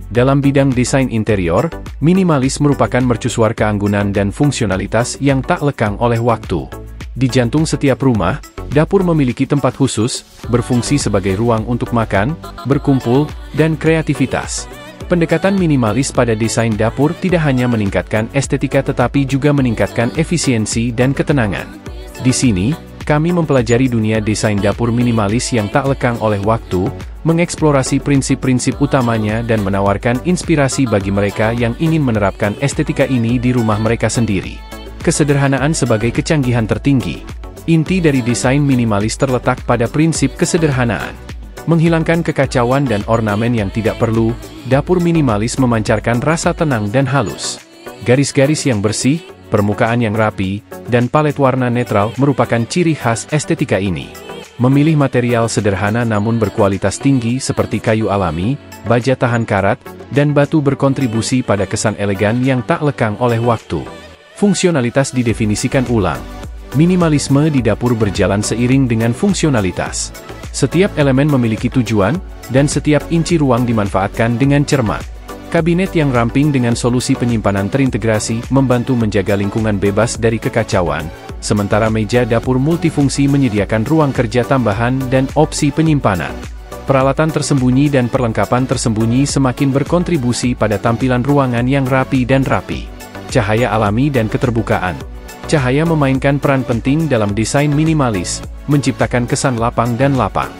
Dalam bidang desain interior, minimalis merupakan mercusuar keanggunan dan fungsionalitas yang tak lekang oleh waktu. Di jantung setiap rumah, dapur memiliki tempat khusus, berfungsi sebagai ruang untuk makan, berkumpul, dan kreativitas. Pendekatan minimalis pada desain dapur tidak hanya meningkatkan estetika tetapi juga meningkatkan efisiensi dan ketenangan. Di sini, kami mempelajari dunia desain dapur minimalis yang tak lekang oleh waktu, mengeksplorasi prinsip-prinsip utamanya dan menawarkan inspirasi bagi mereka yang ingin menerapkan estetika ini di rumah mereka sendiri. Kesederhanaan sebagai kecanggihan tertinggi. Inti dari desain minimalis terletak pada prinsip kesederhanaan. Menghilangkan kekacauan dan ornamen yang tidak perlu, dapur minimalis memancarkan rasa tenang dan halus. Garis-garis yang bersih, permukaan yang rapi, dan palet warna netral merupakan ciri khas estetika ini. Memilih material sederhana namun berkualitas tinggi seperti kayu alami, baja tahan karat, dan batu berkontribusi pada kesan elegan yang tak lekang oleh waktu. Fungsionalitas didefinisikan ulang. Minimalisme di dapur berjalan seiring dengan fungsionalitas. Setiap elemen memiliki tujuan, dan setiap inci ruang dimanfaatkan dengan cermat. Kabinet yang ramping dengan solusi penyimpanan terintegrasi membantu menjaga lingkungan bebas dari kekacauan, sementara meja dapur multifungsi menyediakan ruang kerja tambahan dan opsi penyimpanan. Peralatan tersembunyi dan perlengkapan tersembunyi semakin berkontribusi pada tampilan ruangan yang rapi dan rapi. Cahaya alami dan keterbukaan. Cahaya memainkan peran penting dalam desain minimalis, menciptakan kesan lapang dan lapang.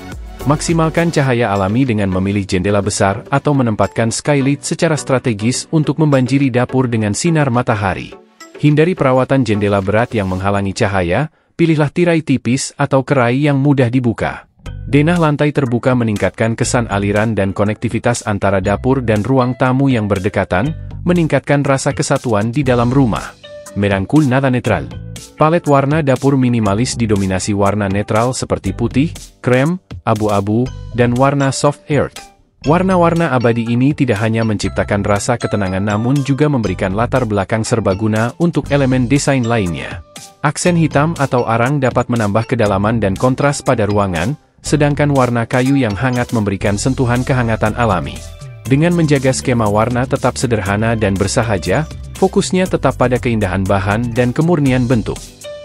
Maksimalkan cahaya alami dengan memilih jendela besar atau menempatkan skylight secara strategis untuk membanjiri dapur dengan sinar matahari. Hindari perawatan jendela berat yang menghalangi cahaya, pilihlah tirai tipis atau kerai yang mudah dibuka. Denah lantai terbuka meningkatkan kesan aliran dan konektivitas antara dapur dan ruang tamu yang berdekatan, meningkatkan rasa kesatuan di dalam rumah. Merangkul nada netral. Palet warna dapur minimalis didominasi warna netral seperti putih, krem, abu-abu, dan warna soft earth. Warna-warna abadi ini tidak hanya menciptakan rasa ketenangan namun juga memberikan latar belakang serbaguna untuk elemen desain lainnya. Aksen hitam atau arang dapat menambah kedalaman dan kontras pada ruangan, sedangkan warna kayu yang hangat memberikan sentuhan kehangatan alami. Dengan menjaga skema warna tetap sederhana dan bersahaja, fokusnya tetap pada keindahan bahan dan kemurnian bentuk.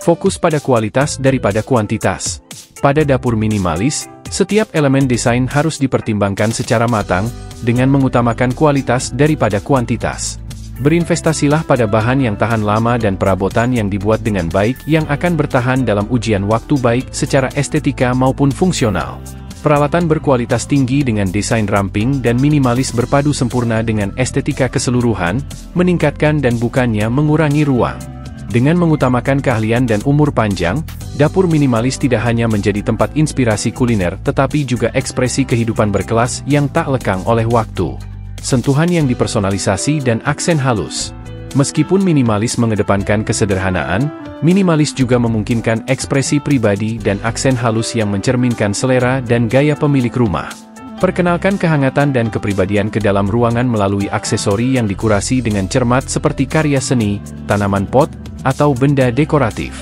Fokus pada kualitas daripada kuantitas. Pada dapur minimalis, setiap elemen desain harus dipertimbangkan secara matang, dengan mengutamakan kualitas daripada kuantitas. Berinvestasilah pada bahan yang tahan lama dan perabotan yang dibuat dengan baik yang akan bertahan dalam ujian waktu baik secara estetika maupun fungsional. Peralatan berkualitas tinggi dengan desain ramping dan minimalis berpadu sempurna dengan estetika keseluruhan, meningkatkan dan bukannya mengurangi ruang. Dengan mengutamakan keahlian dan umur panjang, dapur minimalis tidak hanya menjadi tempat inspirasi kuliner tetapi juga ekspresi kehidupan berkelas yang tak lekang oleh waktu. Sentuhan yang dipersonalisasi dan aksen halus. Meskipun minimalis mengedepankan kesederhanaan, minimalis juga memungkinkan ekspresi pribadi dan aksen halus yang mencerminkan selera dan gaya pemilik rumah. Perkenalkan kehangatan dan kepribadian ke dalam ruangan melalui aksesori yang dikurasi dengan cermat seperti karya seni, tanaman pot, atau benda dekoratif.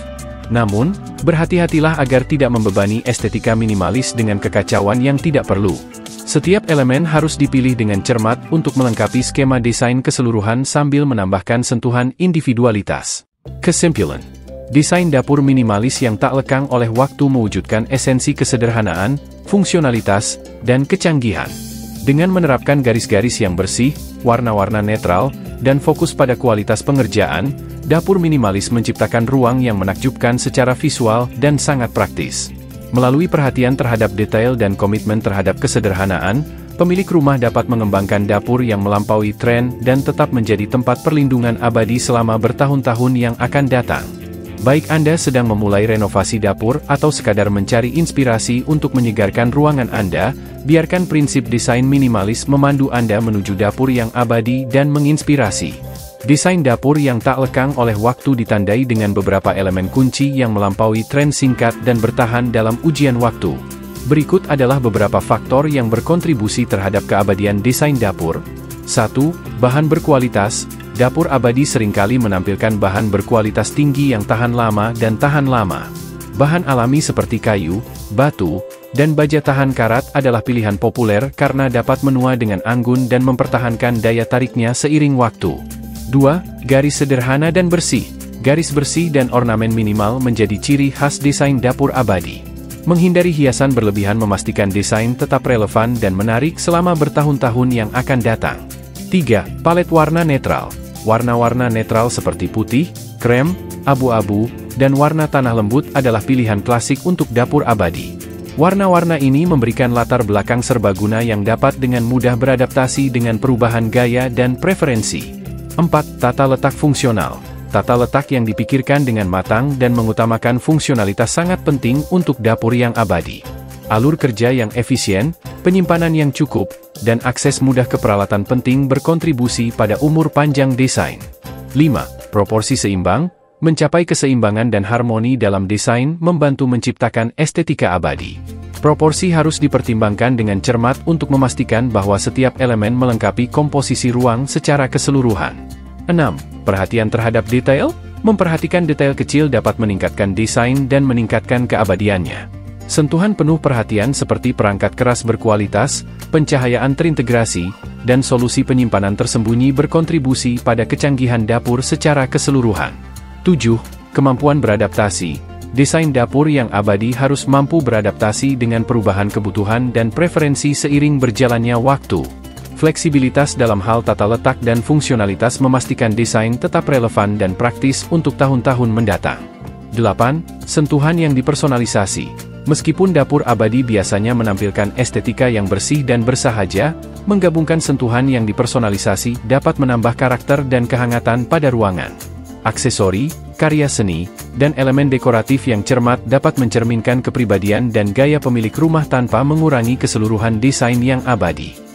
Namun, berhati-hatilah agar tidak membebani estetika minimalis dengan kekacauan yang tidak perlu. Setiap elemen harus dipilih dengan cermat untuk melengkapi skema desain keseluruhan sambil menambahkan sentuhan individualitas. Kesimpulan, desain dapur minimalis yang tak lekang oleh waktu mewujudkan esensi kesederhanaan, fungsionalitas, dan kecanggihan. Dengan menerapkan garis-garis yang bersih, warna-warna netral, dan fokus pada kualitas pengerjaan, dapur minimalis menciptakan ruang yang menakjubkan secara visual dan sangat praktis. Melalui perhatian terhadap detail dan komitmen terhadap kesederhanaan, pemilik rumah dapat mengembangkan dapur yang melampaui tren dan tetap menjadi tempat perlindungan abadi selama bertahun-tahun yang akan datang. Baik Anda sedang memulai renovasi dapur atau sekadar mencari inspirasi untuk menyegarkan ruangan Anda, biarkan prinsip desain minimalis memandu Anda menuju dapur yang abadi dan menginspirasi. Desain dapur yang tak lekang oleh waktu ditandai dengan beberapa elemen kunci yang melampaui tren singkat dan bertahan dalam ujian waktu. Berikut adalah beberapa faktor yang berkontribusi terhadap keabadian desain dapur. 1. Bahan berkualitas. Dapur abadi seringkali menampilkan bahan berkualitas tinggi yang tahan lama dan tahan lama. Bahan alami seperti kayu, batu, dan baja tahan karat adalah pilihan populer karena dapat menua dengan anggun dan mempertahankan daya tariknya seiring waktu. 2. Garis sederhana dan bersih. Garis bersih dan ornamen minimal menjadi ciri khas desain dapur abadi. Menghindari hiasan berlebihan memastikan desain tetap relevan dan menarik selama bertahun-tahun yang akan datang. 3. Palet warna netral. Warna-warna netral seperti putih, krem, abu-abu, dan warna tanah lembut adalah pilihan klasik untuk dapur abadi. Warna-warna ini memberikan latar belakang serbaguna yang dapat dengan mudah beradaptasi dengan perubahan gaya dan preferensi. 4. Tata letak fungsional. Tata letak yang dipikirkan dengan matang dan mengutamakan fungsionalitas sangat penting untuk dapur yang abadi. Alur kerja yang efisien, penyimpanan yang cukup, dan akses mudah ke peralatan penting berkontribusi pada umur panjang desain. 5. Proporsi seimbang. Mencapai keseimbangan dan harmoni dalam desain membantu menciptakan estetika abadi. Proporsi harus dipertimbangkan dengan cermat untuk memastikan bahwa setiap elemen melengkapi komposisi ruang secara keseluruhan. 6. Perhatian terhadap detail. Memperhatikan detail kecil dapat meningkatkan desain dan meningkatkan keabadiannya. Sentuhan penuh perhatian seperti perangkat keras berkualitas, pencahayaan terintegrasi, dan solusi penyimpanan tersembunyi berkontribusi pada kecanggihan dapur secara keseluruhan. 7. Kemampuan beradaptasi. Desain dapur yang abadi harus mampu beradaptasi dengan perubahan kebutuhan dan preferensi seiring berjalannya waktu. Fleksibilitas dalam hal tata letak dan fungsionalitas memastikan desain tetap relevan dan praktis untuk tahun-tahun mendatang. 8. Sentuhan yang dipersonalisasi. Meskipun dapur abadi biasanya menampilkan estetika yang bersih dan bersahaja, menggabungkan sentuhan yang dipersonalisasi dapat menambah karakter dan kehangatan pada ruangan. Aksesori, karya seni, dan elemen dekoratif yang cermat dapat mencerminkan kepribadian dan gaya pemilik rumah tanpa mengurangi keseluruhan desain yang abadi.